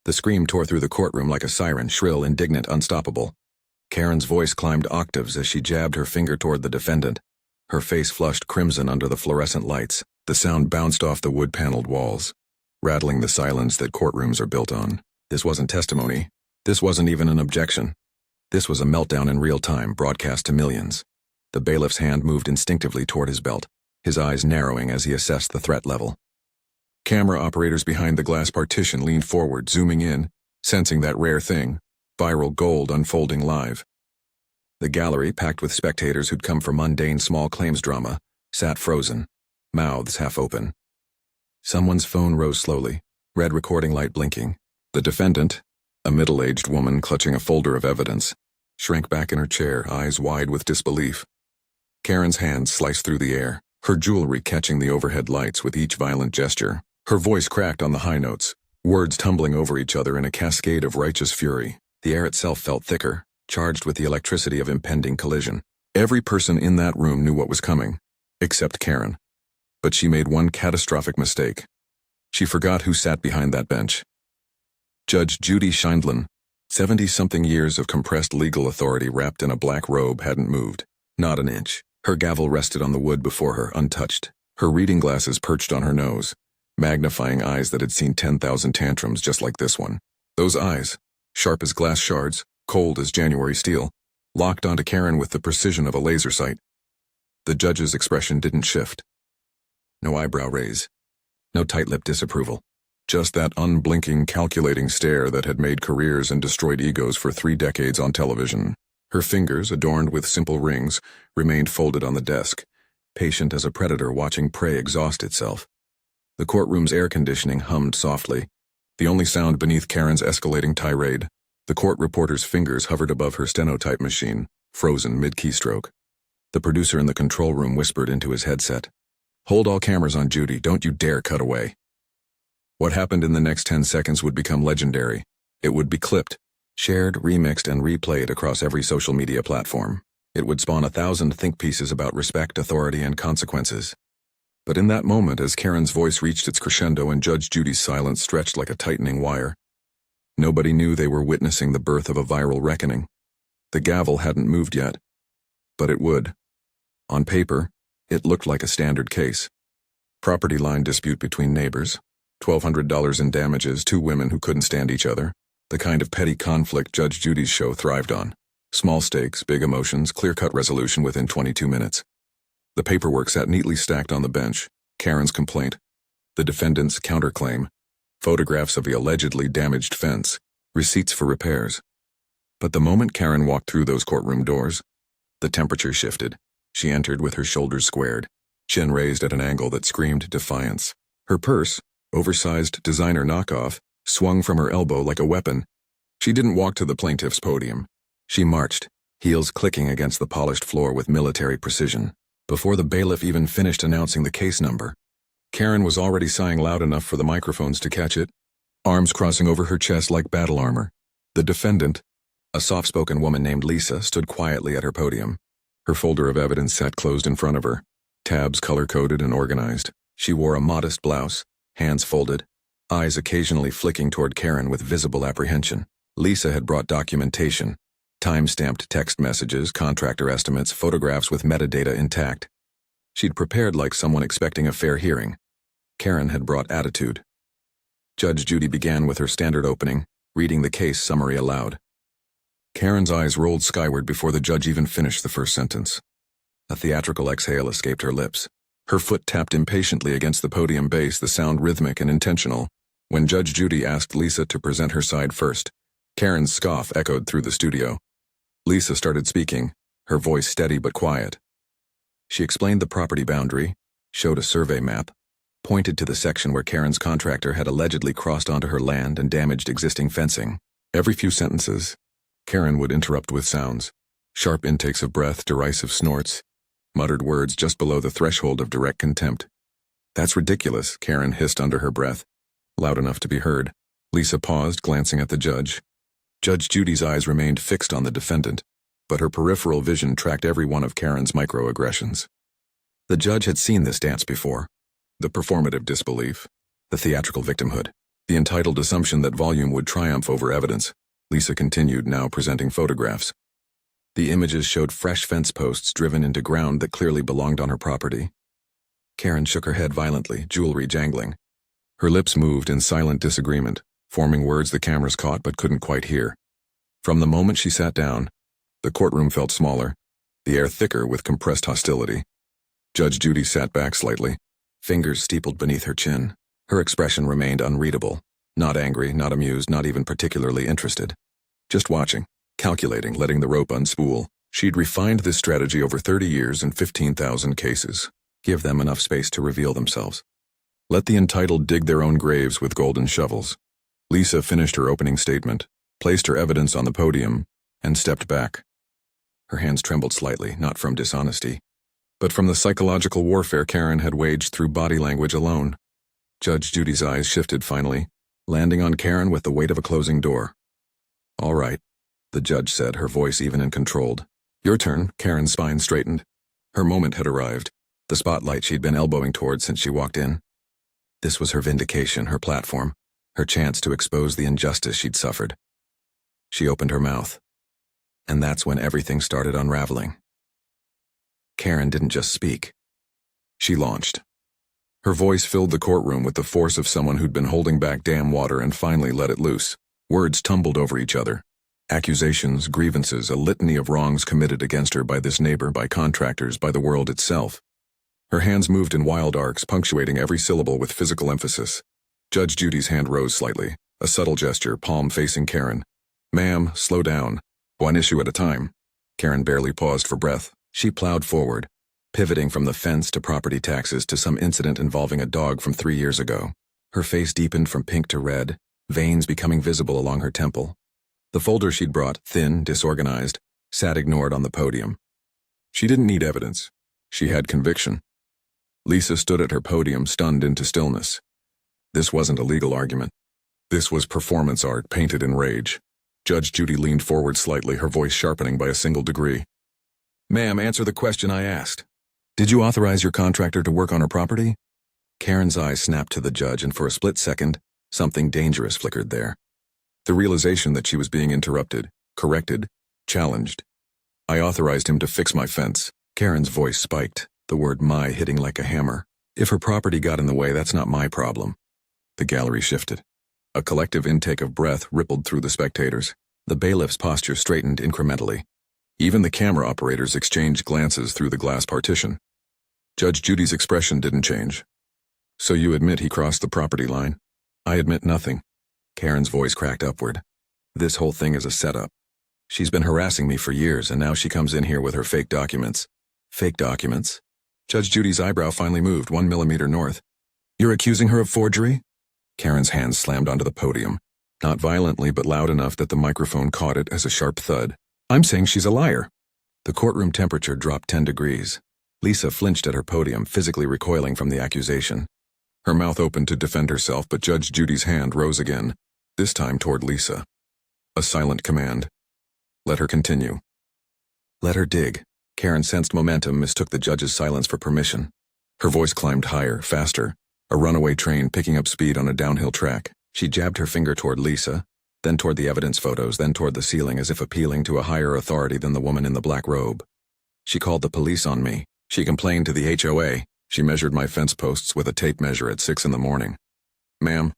The scream tore through the courtroom like a siren, shrill, indignant, unstoppable. Karen's voice climbed octaves as she jabbed her finger toward the defendant. Her face flushed crimson under the fluorescent lights. The sound bounced off the wood-paneled walls, rattling the silence that courtrooms are built on. This wasn't testimony. This wasn't even an objection. This was a meltdown in real time, broadcast to millions. The bailiff's hand moved instinctively toward his belt, his eyes narrowing as he assessed the threat level. Camera operators behind the glass partition leaned forward, zooming in, sensing that rare thing, viral gold unfolding live. The gallery, packed with spectators who'd come for mundane small claims drama, sat frozen, mouths half open. Someone's phone rose slowly, red recording light blinking. The defendant, a middle-aged woman clutching a folder of evidence, shrank back in her chair, eyes wide with disbelief. Karen's hands sliced through the air, her jewelry catching the overhead lights with each violent gesture. Her voice cracked on the high notes, words tumbling over each other in a cascade of righteous fury. The air itself felt thicker, charged with the electricity of impending collision. Every person in that room knew what was coming, except Karen. But she made one catastrophic mistake. She forgot who sat behind that bench. Judge Judy Files, 70-something years of compressed legal authority wrapped in a black robe, hadn't moved. Not an inch. Her gavel rested on the wood before her, untouched. Her reading glasses perched on her nose, magnifying eyes that had seen 10,000 tantrums just like this one. Those eyes, sharp as glass shards, cold as January steel, locked onto Karen with the precision of a laser sight. The judge's expression didn't shift. No eyebrow raise. No tight-lipped disapproval. Just that unblinking, calculating stare that had made careers and destroyed egos for 3 decades on television. Her fingers, adorned with simple rings, remained folded on the desk, patient as a predator watching prey exhaust itself. The courtroom's air conditioning hummed softly, the only sound beneath Karen's escalating tirade. The court reporter's fingers hovered above her stenotype machine, frozen mid-keystroke. The producer in the control room whispered into his headset, "Hold all cameras on Judy, don't you dare cut away." What happened in the next 10 seconds would become legendary. It would be clipped, shared, remixed, and replayed across every social media platform. It would spawn 1,000 think pieces about respect, authority, and consequences. But in that moment, as Karen's voice reached its crescendo and Judge Judy's silence stretched like a tightening wire, nobody knew they were witnessing the birth of a viral reckoning. The gavel hadn't moved yet, but it would. On paper, it looked like a standard case. Property line dispute between neighbors, $1,200 in damages, 2 women who couldn't stand each other, the kind of petty conflict Judge Judy's show thrived on. Small stakes, big emotions, clear-cut resolution within 22 minutes. The paperwork sat neatly stacked on the bench, Karen's complaint, the defendant's counterclaim, photographs of the allegedly damaged fence, receipts for repairs. But the moment Karen walked through those courtroom doors, the temperature shifted. She entered with her shoulders squared, chin raised at an angle that screamed defiance. Her purse, oversized designer knockoff, swung from her elbow like a weapon. She didn't walk to the plaintiff's podium. She marched, heels clicking against the polished floor with military precision. Before the bailiff even finished announcing the case number, Karen was already sighing loud enough for the microphones to catch it, arms crossing over her chest like battle armor. The defendant, a soft-spoken woman named Lisa, stood quietly at her podium. Her folder of evidence sat closed in front of her, tabs color-coded and organized. She wore a modest blouse, hands folded, eyes occasionally flicking toward Karen with visible apprehension. Lisa had brought documentation, time-stamped text messages, contractor estimates, photographs with metadata intact. She'd prepared like someone expecting a fair hearing. Karen had brought attitude. Judge Judy began with her standard opening, reading the case summary aloud. Karen's eyes rolled skyward before the judge even finished the first sentence. A theatrical exhale escaped her lips. Her foot tapped impatiently against the podium base, the sound rhythmic and intentional. When Judge Judy asked Lisa to present her side first, Karen's scoff echoed through the studio. Lisa started speaking, her voice steady but quiet. She explained the property boundary, showed a survey map, pointed to the section where Karen's contractor had allegedly crossed onto her land and damaged existing fencing. Every few sentences, Karen would interrupt with sounds, sharp intakes of breath, derisive snorts, muttered words just below the threshold of direct contempt. "That's ridiculous," Karen hissed under her breath, loud enough to be heard. Lisa paused, glancing at the judge. Judge Judy's eyes remained fixed on the defendant, but her peripheral vision tracked every one of Karen's microaggressions. The judge had seen this dance before. The performative disbelief, the theatrical victimhood. The entitled assumption that volume would triumph over evidence. Lisa continued, now presenting photographs. The images showed fresh fence posts driven into ground that clearly belonged on her property. Karen shook her head violently, jewelry jangling. Her lips moved in silent disagreement, forming words the cameras caught but couldn't quite hear. From the moment she sat down, the courtroom felt smaller, the air thicker with compressed hostility. Judge Judy sat back slightly, fingers steepled beneath her chin. Her expression remained unreadable, not angry, not amused, not even particularly interested. Just watching, calculating, letting the rope unspool. She'd refined this strategy over 30 years and 15,000 cases. Give them enough space to reveal themselves. Let the entitled dig their own graves with golden shovels. Lisa finished her opening statement, placed her evidence on the podium, and stepped back. Her hands trembled slightly, not from dishonesty, but from the psychological warfare Karen had waged through body language alone. Judge Judy's eyes shifted finally, landing on Karen with the weight of a closing door. "All right," the judge said, her voice even and controlled. "Your turn." Karen's spine straightened. Her moment had arrived, the spotlight she'd been elbowing toward since she walked in. This was her vindication, her platform, her chance to expose the injustice she'd suffered. She opened her mouth, and that's when everything started unraveling. Karen didn't just speak. She launched. Her voice filled the courtroom with the force of someone who'd been holding back dam water and finally let it loose. Words tumbled over each other. Accusations, grievances, a litany of wrongs committed against her by this neighbor, by contractors, by the world itself. Her hands moved in wild arcs, punctuating every syllable with physical emphasis. Judge Judy's hand rose slightly, a subtle gesture, palm facing Karen. "Ma'am, slow down. One issue at a time." Karen barely paused for breath. She plowed forward, pivoting from the fence to property taxes to some incident involving a dog from 3 years ago. Her face deepened from pink to red, veins becoming visible along her temple. The folder she'd brought, thin, disorganized, sat ignored on the podium. She didn't need evidence. She had conviction. Lisa stood at her podium, stunned into stillness. This wasn't a legal argument. This was performance art painted in rage. Judge Judy leaned forward slightly, her voice sharpening by a single degree. "Ma'am, answer the question I asked. Did you authorize your contractor to work on her property?" Karen's eyes snapped to the judge, and for a split second, something dangerous flickered there. The realization that she was being interrupted, corrected, challenged. "I authorized him to fix my fence." Karen's voice spiked, the word "my" hitting like a hammer. "If her property got in the way, that's not my problem." The gallery shifted. A collective intake of breath rippled through the spectators. The bailiff's posture straightened incrementally. Even the camera operators exchanged glances through the glass partition. Judge Judy's expression didn't change. "So you admit he crossed the property line?" "I admit nothing." Karen's voice cracked upward. "This whole thing is a setup. She's been harassing me for years, and now she comes in here with her fake documents." "Fake documents?" Judge Judy's eyebrow finally moved 1 millimeter north. "You're accusing her of forgery?" Karen's hands slammed onto the podium, not violently but loud enough that the microphone caught it as a sharp thud. "I'm saying she's a liar." The courtroom temperature dropped 10 degrees. Lisa flinched at her podium, physically recoiling from the accusation. Her mouth opened to defend herself, but Judge Judy's hand rose again, this time toward Lisa. A silent command. "Let her continue." "Let her dig." Karen sensed momentum, mistook the judge's silence for permission. Her voice climbed higher, faster, a runaway train picking up speed on a downhill track. She jabbed her finger toward Lisa, then toward the evidence photos, then toward the ceiling, as if appealing to a higher authority than the woman in the black robe. "She called the police on me. She complained to the HOA. She measured my fence posts with a tape measure at 6 in the morning." "Ma'am."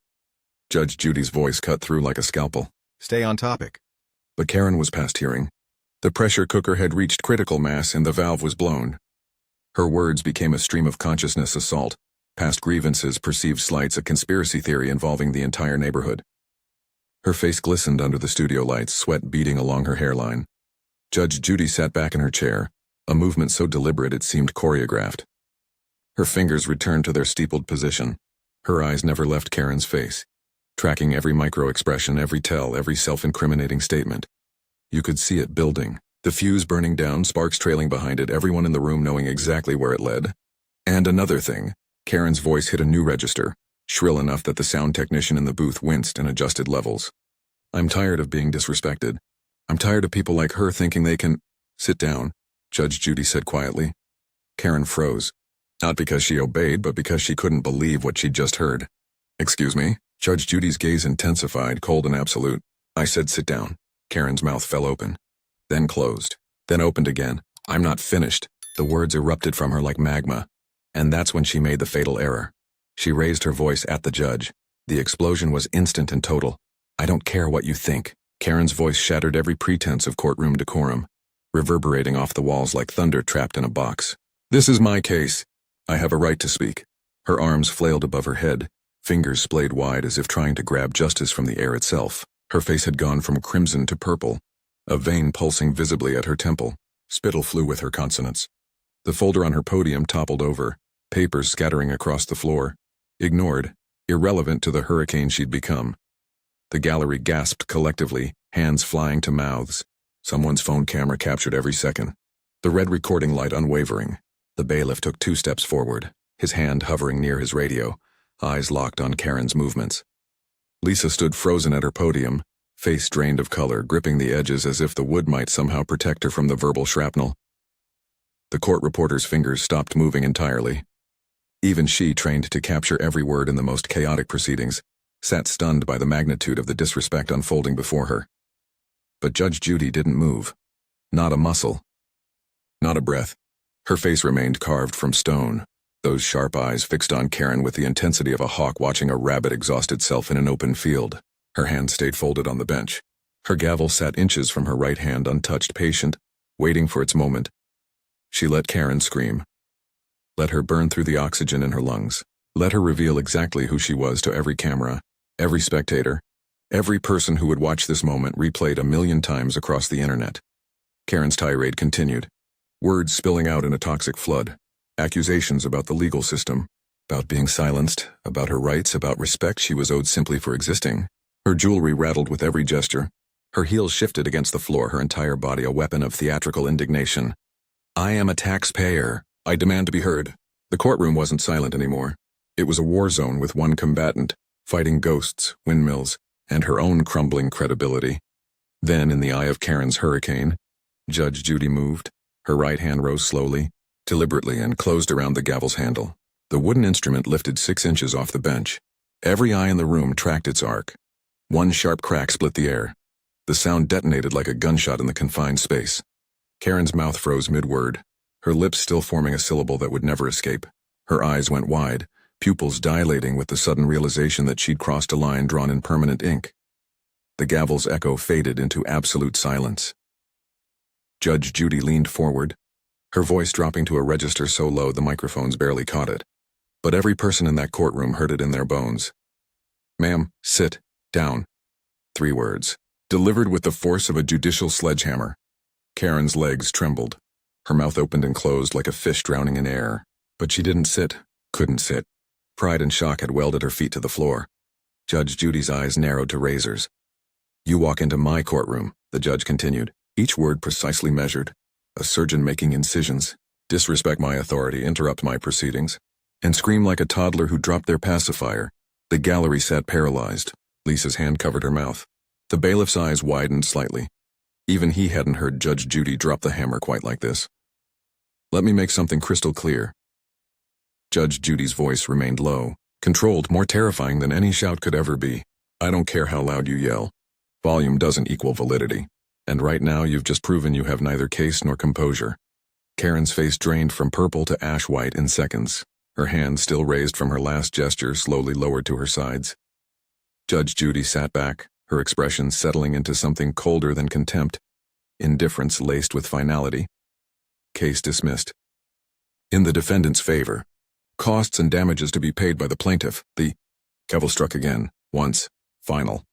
Judge Judy's voice cut through like a scalpel. "Stay on topic." But Karen was past hearing. The pressure cooker had reached critical mass and the valve was blown. Her words became a stream of consciousness assault, past grievances, perceived slights, a conspiracy theory involving the entire neighborhood. Her face glistened under the studio lights, sweat beading along her hairline. Judge Judy sat back in her chair, a movement so deliberate it seemed choreographed. Her fingers returned to their steepled position. Her eyes never left Karen's face, tracking every micro-expression, every tell, every self-incriminating statement. You could see it building, the fuse burning down, sparks trailing behind it, everyone in the room knowing exactly where it led. And another thing, Karen's voice hit a new register, shrill enough that the sound technician in the booth winced and adjusted levels. "I'm tired of being disrespected. I'm tired of people like her thinking they can—" "Sit down," Judge Judy said quietly. Karen froze, not because she obeyed, but because she couldn't believe what she'd just heard. "Excuse me?" Judge Judy's gaze intensified, cold and absolute. I said sit down. Karen's mouth fell open, then closed, then opened again. I'm not finished. The words erupted from her like magma. And that's when she made the fatal error. She raised her voice at the judge. The explosion was instant and total. I don't care what you think. Karen's voice shattered every pretense of courtroom decorum, reverberating off the walls like thunder trapped in a box. This is my case. I have a right to speak. Her arms flailed above her head, fingers splayed wide as if trying to grab justice from the air itself. Her face had gone from crimson to purple, a vein pulsing visibly at her temple. Spittle flew with her consonants. The folder on her podium toppled over, papers scattering across the floor, ignored, irrelevant to the hurricane she'd become. The gallery gasped collectively, hands flying to mouths. Someone's phone camera captured every second. The red recording light unwavering. The bailiff took 2 steps forward, his hand hovering near his radio, eyes locked on Karen's movements. Lisa stood frozen at her podium, face drained of color, gripping the edges as if the wood might somehow protect her from the verbal shrapnel. The court reporter's fingers stopped moving entirely. Even she, trained to capture every word in the most chaotic proceedings, sat stunned by the magnitude of the disrespect unfolding before her. But Judge Judy didn't move. Not a muscle. Not a breath. Her face remained carved from stone, those sharp eyes fixed on Karen with the intensity of a hawk watching a rabbit exhaust itself in an open field. Her hands stayed folded on the bench. Her gavel sat inches from her right hand, untouched, patient, waiting for its moment. She let Karen scream. Let her burn through the oxygen in her lungs. Let her reveal exactly who she was to every camera, every spectator, every person who would watch this moment replayed 1,000,000 times across the internet. Karen's tirade continued, words spilling out in a toxic flood, accusations about the legal system, about being silenced, about her rights, about respect she was owed simply for existing. Her jewelry rattled with every gesture. Her heels shifted against the floor, her entire body a weapon of theatrical indignation. I am a taxpayer. I demand to be heard. The courtroom wasn't silent anymore. It was a war zone with one combatant, fighting ghosts, windmills, and her own crumbling credibility. Then, in the eye of Karen's hurricane, Judge Judy moved. Her right hand rose slowly, deliberately, and closed around the gavel's handle. The wooden instrument lifted 6 inches off the bench. Every eye in the room tracked its arc. One sharp crack split the air. The sound detonated like a gunshot in the confined space. Karen's mouth froze mid-word, her lips still forming a syllable that would never escape. Her eyes went wide, pupils dilating with the sudden realization that she'd crossed a line drawn in permanent ink. The gavel's echo faded into absolute silence. Judge Judy leaned forward, her voice dropping to a register so low the microphones barely caught it. But every person in that courtroom heard it in their bones. Ma'am, sit down. 3 words, delivered with the force of a judicial sledgehammer. Karen's legs trembled. Her mouth opened and closed like a fish drowning in air. But she didn't sit, couldn't sit. Pride and shock had welded her feet to the floor. Judge Judy's eyes narrowed to razors. You walk into my courtroom, the judge continued, each word precisely measured. A surgeon making incisions, disrespect my authority, interrupt my proceedings, and scream like a toddler who dropped their pacifier. The gallery sat paralyzed. Lisa's hand covered her mouth. The bailiff's eyes widened slightly. Even he hadn't heard Judge Judy drop the hammer quite like this. Let me make something crystal clear. Judge Judy's voice remained low, controlled, more terrifying than any shout could ever be. I don't care how loud you yell. Volume doesn't equal validity. And right now you've just proven you have neither case nor composure. Karen's face drained from purple to ash white in seconds. Her hand, still raised from her last gesture, slowly lowered to her sides. Judge Judy sat back, her expression settling into something colder than contempt, indifference laced with finality. Case dismissed. In the defendant's favor. Costs and damages to be paid by the plaintiff. The gavel struck again, once, final.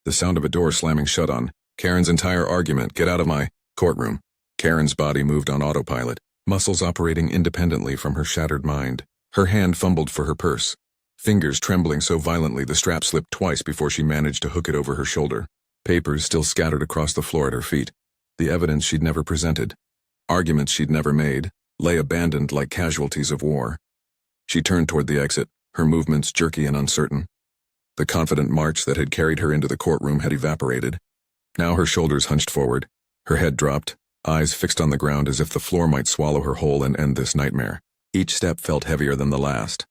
The sound of a door slamming shut on Karen's entire argument. Get out of my courtroom. Karen's body moved on autopilot, muscles operating independently from her shattered mind. Her hand fumbled for her purse, fingers trembling so violently the strap slipped twice before she managed to hook it over her shoulder. Papers still scattered across the floor at her feet. The evidence she'd never presented, arguments she'd never made, lay abandoned like casualties of war. She turned toward the exit, her movements jerky and uncertain. The confident march that had carried her into the courtroom had evaporated. Now her shoulders hunched forward, her head dropped, eyes fixed on the ground as if the floor might swallow her whole and end this nightmare. Each step felt heavier than the last.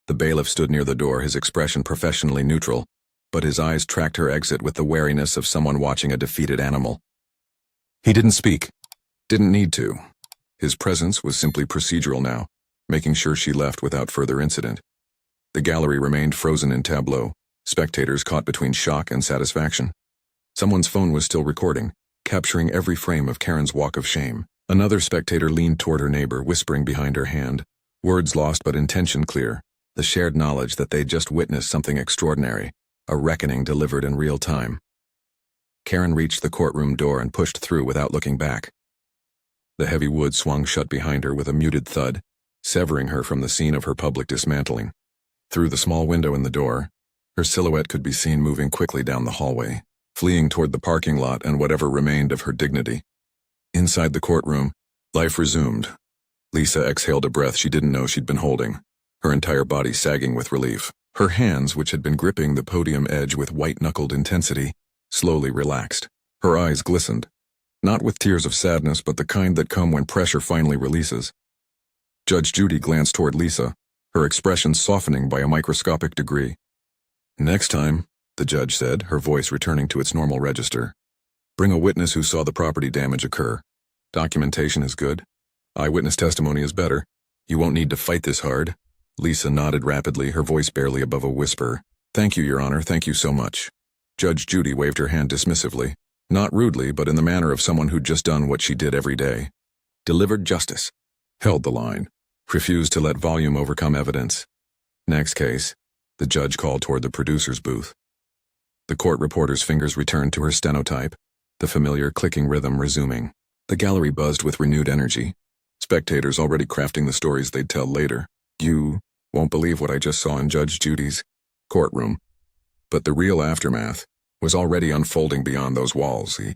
The bailiff stood near the door, his expression professionally neutral, but his eyes tracked her exit with the wariness of someone watching a defeated animal. He didn't speak. Didn't need to. His presence was simply procedural now, making sure she left without further incident. The gallery remained frozen in tableau, spectators caught between shock and satisfaction. Someone's phone was still recording, capturing every frame of Karen's walk of shame. Another spectator leaned toward her neighbor, whispering behind her hand, words lost but intention clear, the shared knowledge that they'd just witnessed something extraordinary, a reckoning delivered in real time. Karen reached the courtroom door and pushed through without looking back. The heavy wood swung shut behind her with a muted thud, severing her from the scene of her public dismantling. Through the small window in the door, her silhouette could be seen moving quickly down the hallway, fleeing toward the parking lot and whatever remained of her dignity. Inside the courtroom, life resumed. Lisa exhaled a breath she didn't know she'd been holding, her entire body sagging with relief. Her hands, which had been gripping the podium edge with white-knuckled intensity, slowly relaxed. Her eyes glistened, not with tears of sadness but the kind that come when pressure finally releases. Judge Judy glanced toward Lisa, her expression softening by a microscopic degree. "Next time," the judge said, her voice returning to its normal register, "bring a witness who saw the property damage occur. Documentation is good. Eyewitness testimony is better. You won't need to fight this hard." Lisa nodded rapidly, her voice barely above a whisper. "Thank you, Your Honor, thank you so much." Judge Judy waved her hand dismissively, not rudely but in the manner of someone who'd just done what she did every day. Delivered justice. Held the line. Refused to let volume overcome evidence. Next case. The judge called toward the producer's booth. The court reporter's fingers returned to her stenotype, the familiar clicking rhythm resuming. The gallery buzzed with renewed energy, spectators already crafting the stories they'd tell later. "You won't believe what I just saw in Judge Judy's courtroom." But the real aftermath was already unfolding beyond those walls. The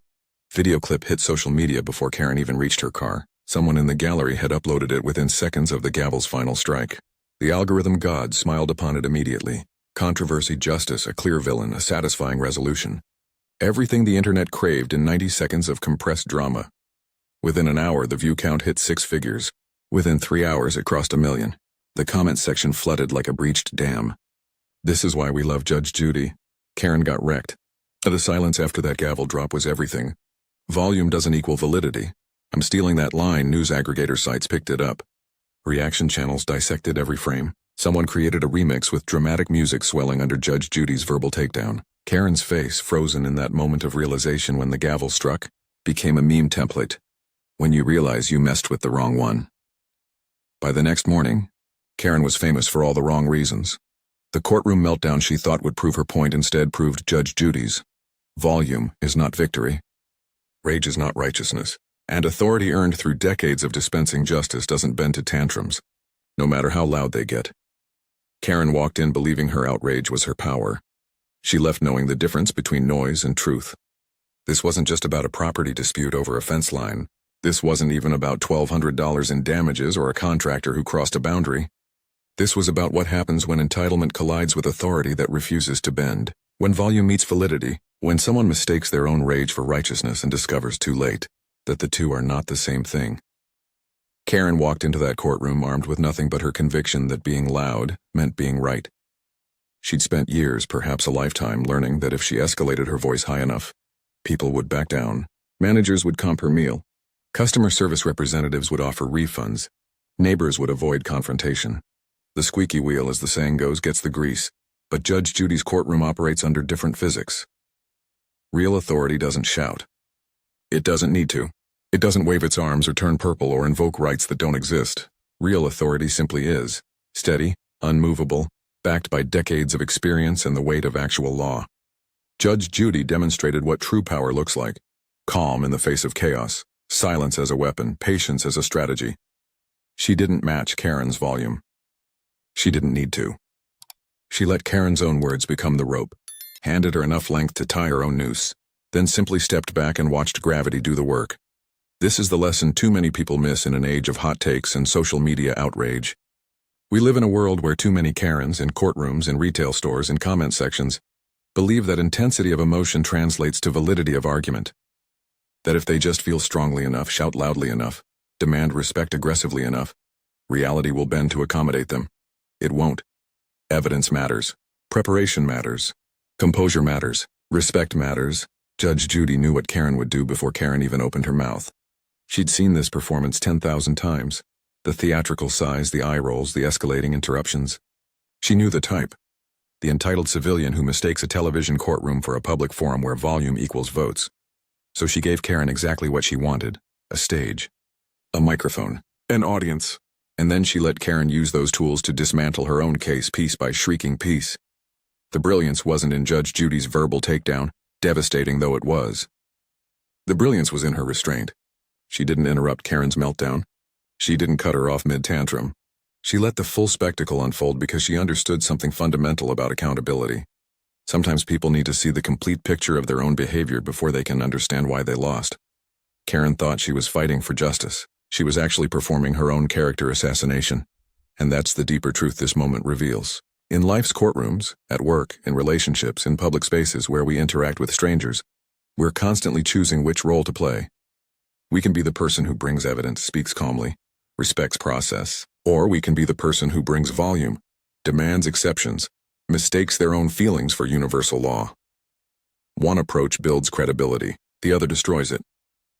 video clip hit social media before Karen even reached her car. Someone in the gallery had uploaded it within seconds of the gavel's final strike. The algorithm god smiled upon it immediately. Controversy, justice, a clear villain, a satisfying resolution. Everything the internet craved in 90 seconds of compressed drama. Within an hour, the view count hit 6 figures. Within 3 hours, it crossed 1 million. The comment section flooded like a breached dam. "This is why we love Judge Judy." Karen got wrecked. The silence after that gavel drop was everything. Volume doesn't equal validity. I'm stealing that line, news aggregator sites picked it up. Reaction channels dissected every frame. Someone created a remix with dramatic music swelling under Judge Judy's verbal takedown. Karen's face, frozen in that moment of realization when the gavel struck, became a meme template. When you realize you messed with the wrong one. By the next morning, Karen was famous for all the wrong reasons. The courtroom meltdown she thought would prove her point instead proved Judge Judy's. Volume is not victory. Rage is not righteousness. And authority earned through decades of dispensing justice doesn't bend to tantrums, no matter how loud they get. Karen walked in believing her outrage was her power. She left knowing the difference between noise and truth. This wasn't just about a property dispute over a fence line. This wasn't even about $1,200 in damages or a contractor who crossed a boundary. This was about what happens when entitlement collides with authority that refuses to bend. When volume meets validity, when someone mistakes their own rage for righteousness and discovers too late that the two are not the same thing. Karen walked into that courtroom armed with nothing but her conviction that being loud meant being right. She'd spent years, perhaps a lifetime, learning that if she escalated her voice high enough, people would back down, managers would comp her meal, customer service representatives would offer refunds, neighbors would avoid confrontation. The squeaky wheel, as the saying goes, gets the grease, but Judge Judy's courtroom operates under different physics. Real authority doesn't shout. It doesn't need to. It doesn't wave its arms or turn purple or invoke rights that don't exist. Real authority simply is, steady, unmovable, backed by decades of experience and the weight of actual law. Judge Judy demonstrated what true power looks like. Calm in the face of chaos, silence as a weapon, patience as a strategy. She didn't match Karen's volume. She didn't need to. She let Karen's own words become the rope, handed her enough length to tie her own noose, then simply stepped back and watched gravity do the work. This is the lesson too many people miss in an age of hot takes and social media outrage. We live in a world where too many Karens in courtrooms, in retail stores, in comment sections believe that intensity of emotion translates to validity of argument. That if they just feel strongly enough, shout loudly enough, demand respect aggressively enough, reality will bend to accommodate them. It won't. Evidence matters. Preparation matters. Composure matters. Respect matters. Judge Judy knew what Karen would do before Karen even opened her mouth. She'd seen this performance 10,000 times. The theatrical sighs, the eye rolls, the escalating interruptions. She knew the type. The entitled civilian who mistakes a television courtroom for a public forum where volume equals votes. So she gave Karen exactly what she wanted: a stage, a microphone, an audience. And then she let Karen use those tools to dismantle her own case piece by shrieking peace. The brilliance wasn't in Judge Judy's verbal takedown, devastating though it was. The brilliance was in her restraint. She didn't interrupt Karen's meltdown. She didn't cut her off mid-tantrum. She let the full spectacle unfold because she understood something fundamental about accountability. Sometimes people need to see the complete picture of their own behavior before they can understand why they lost. Karen thought she was fighting for justice. She was actually performing her own character assassination. And that's the deeper truth this moment reveals. In life's courtrooms, at work, in relationships, in public spaces where we interact with strangers, we're constantly choosing which role to play. We can be the person who brings evidence, speaks calmly, respects process, or we can be the person who brings volume, demands exceptions, mistakes their own feelings for universal law. One approach builds credibility, the other destroys it.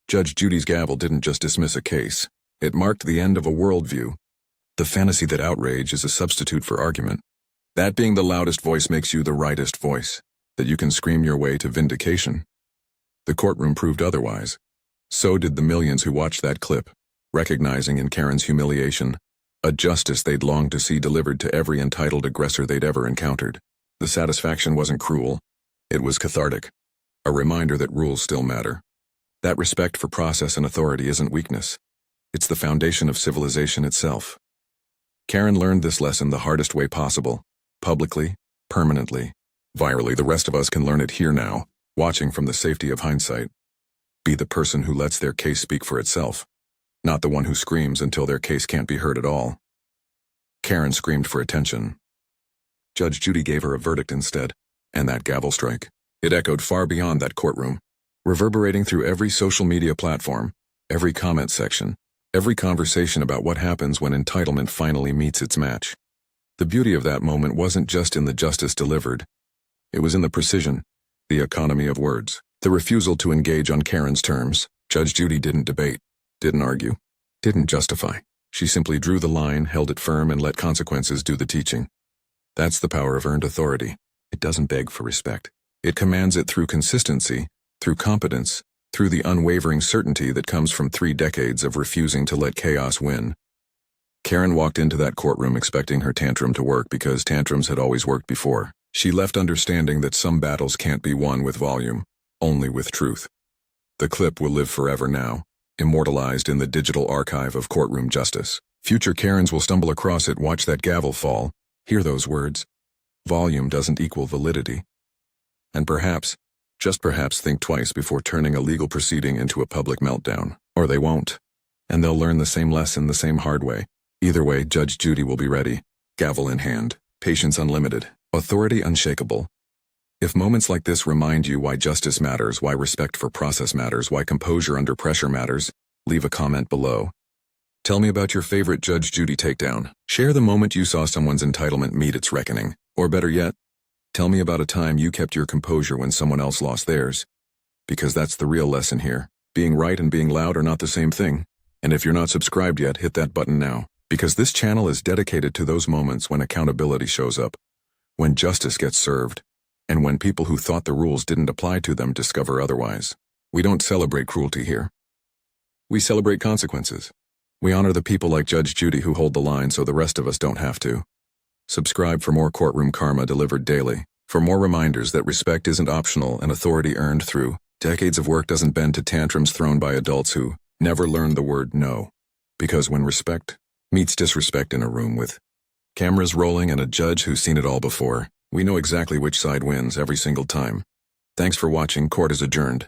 Judge Judy's gavel didn't just dismiss a case. It marked the end of a worldview. The fantasy that outrage is a substitute for argument. That being the loudest voice makes you the rightest voice, that you can scream your way to vindication. The courtroom proved otherwise. So did the millions who watched that clip, recognizing in Karen's humiliation a justice they'd longed to see delivered to every entitled aggressor they'd ever encountered. The satisfaction wasn't cruel. It was cathartic. A reminder that rules still matter. That respect for process and authority isn't weakness. It's the foundation of civilization itself. Karen learned this lesson the hardest way possible. Publicly, permanently, virally. The rest of us can learn it here now, watching from the safety of hindsight. Be the person who lets their case speak for itself, not the one who screams until their case can't be heard at all. Karen screamed for attention. Judge Judy gave her a verdict instead, and that gavel strike. It echoed far beyond that courtroom, reverberating through every social media platform, every comment section, every conversation about what happens when entitlement finally meets its match. The beauty of that moment wasn't just in the justice delivered. It was in the precision, the economy of words, the refusal to engage on Karen's terms. Judge Judy didn't debate, didn't argue, didn't justify. She simply drew the line, held it firm, and let consequences do the teaching. That's the power of earned authority. It doesn't beg for respect. It commands it through consistency, through competence, through the unwavering certainty that comes from 3 decades of refusing to let chaos win. Karen walked into that courtroom expecting her tantrum to work because tantrums had always worked before. She left understanding that some battles can't be won with volume, only with truth. The clip will live forever now, immortalized in the digital archive of courtroom justice. Future Karens will stumble across it, watch that gavel fall, hear those words. Volume doesn't equal validity. And perhaps, just perhaps, think twice before turning a legal proceeding into a public meltdown. Or they won't. And they'll learn the same lesson the same hard way. Either way, Judge Judy will be ready, gavel in hand, patience unlimited, authority unshakable. If moments like this remind you why justice matters, why respect for process matters, why composure under pressure matters, leave a comment below. Tell me about your favorite Judge Judy takedown. Share the moment you saw someone's entitlement meet its reckoning. Or better yet, tell me about a time you kept your composure when someone else lost theirs. Because that's the real lesson here. Being right and being loud are not the same thing. And if you're not subscribed yet, hit that button now. Because this channel is dedicated to those moments when accountability shows up, when justice gets served, and when people who thought the rules didn't apply to them discover otherwise. We don't celebrate cruelty here. We celebrate consequences. We honor the people like Judge Judy who hold the line so the rest of us don't have to. Subscribe for more courtroom karma delivered daily. For more reminders that respect isn't optional and authority earned through decades of work doesn't bend to tantrums thrown by adults who never learned the word no. Because when respect meets disrespect in a room with cameras rolling and a judge who's seen it all before, we know exactly which side wins every single time. Thanks for watching. Court is adjourned.